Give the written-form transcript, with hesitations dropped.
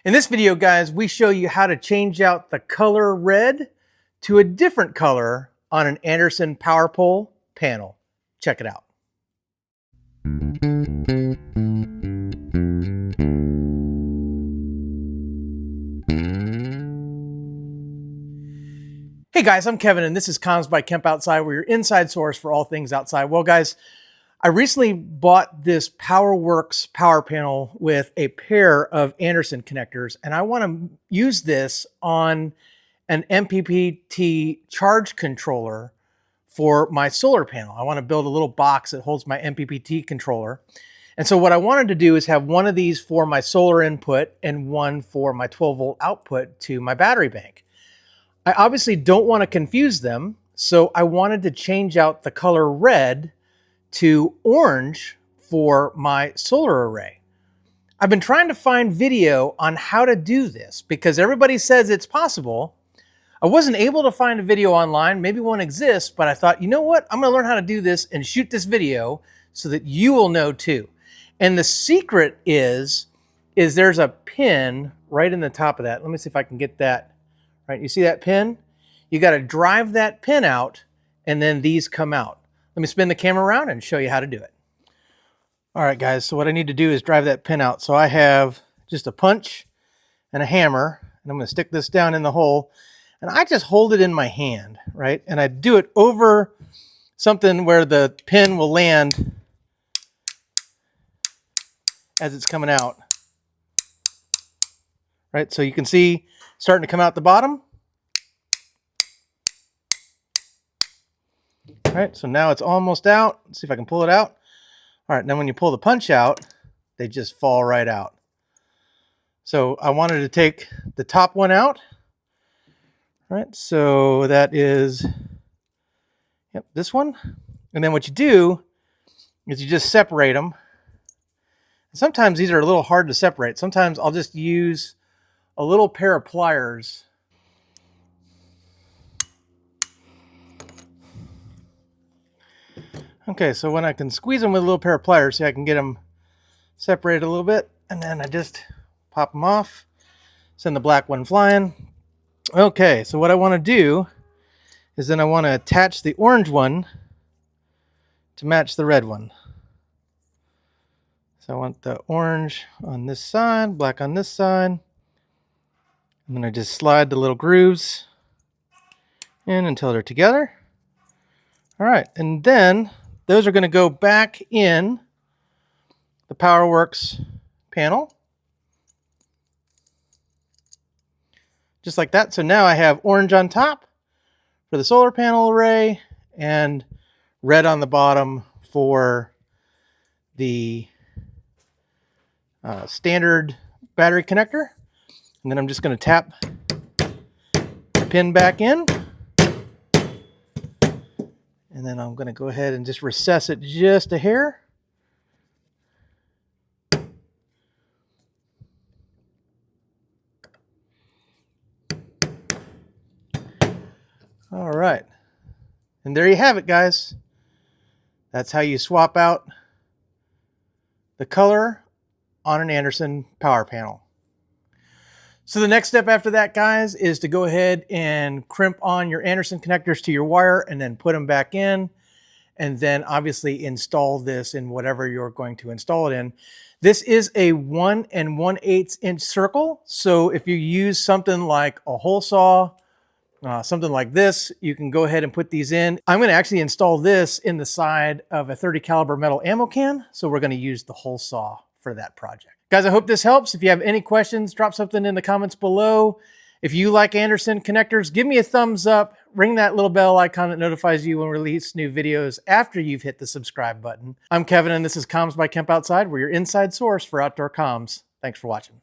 In this video, guys, we show you how to change out the color red to a different color on an Anderson Powerpole panel. Check it out. Hey guys, I'm Kevin and this is Comms by Kemp Outside, where your inside source for all things outside. Well guys, I recently bought this PowerWorks power panel with a pair of Anderson connectors, and I want to use this on an MPPT charge controller for my solar panel. I want to build a little box that holds my MPPT controller. And so what I wanted to do is have one of these for my solar input and one for my 12-volt output to my battery bank. I obviously don't want to confuse them, so I wanted to change out the color red to orange for my solar array. I've been trying to find video on how to do this because everybody says it's possible. I wasn't able to find a video online. Maybe one exists, but I thought, you know what? I'm going to learn how to do this and shoot this video so that you will know too. And the secret is there's a pin right in the top of that. Let me see if I can get that. Right, you see that pin? You got to drive that pin out and then these come out. Let me spin the camera around and show you how to do it. All right, guys, so what I need to do is drive that pin out. So I have just a punch and a hammer, and I'm going to stick this down in the hole, and I just hold it in my hand, right? And I do it over something where the pin will land as it's coming out, right? So you can see starting to come out the bottom. All right, so now it's almost out. Let's see if I can pull it out. All right, then when you pull the punch out, they just fall right out. So I wanted to take the top one out. All right, so that is, yep, this one. And then what you do is you just separate them. Sometimes these are a little hard to separate. Sometimes I'll just use a little pair of pliers. Okay, so when I can squeeze them with a little pair of pliers, see I can get them separated a little bit, and then I just pop them off, send the black one flying. Okay, so what I want to do is then I want to attach the orange one to match the red one. So I want the orange on this side, black on this side, and then I just slide the little grooves in until they're together. All right, and then those are going to go back in the PowerWorks panel. Just like that. So now I have orange on top for the solar panel array and red on the bottom for the standard battery connector. And then I'm just going to tap the pin back in. And then I'm going to go ahead and just recess it just a hair. All right. And there you have it, guys. That's how you swap out the color on an Anderson power panel. So the next step after that, guys, is to go ahead and crimp on your Anderson connectors to your wire and then put them back in. And then obviously install this in whatever you're going to install it in. This is a 1 1/8 inch circle. So if you use something like a hole saw, something like this, you can go ahead and put these in. I'm going to actually install this in the side of a 30 caliber metal ammo can. So we're going to use the hole saw for that project. Guys, I hope this helps. If you have any questions, drop something in the comments below. If you like Anderson connectors, give me a thumbs up. Ring that little bell icon that notifies you when we release new videos after you've hit the subscribe button. I'm Kevin, and this is Comms by Kemp Outside. We're your inside source for outdoor comms. Thanks for watching.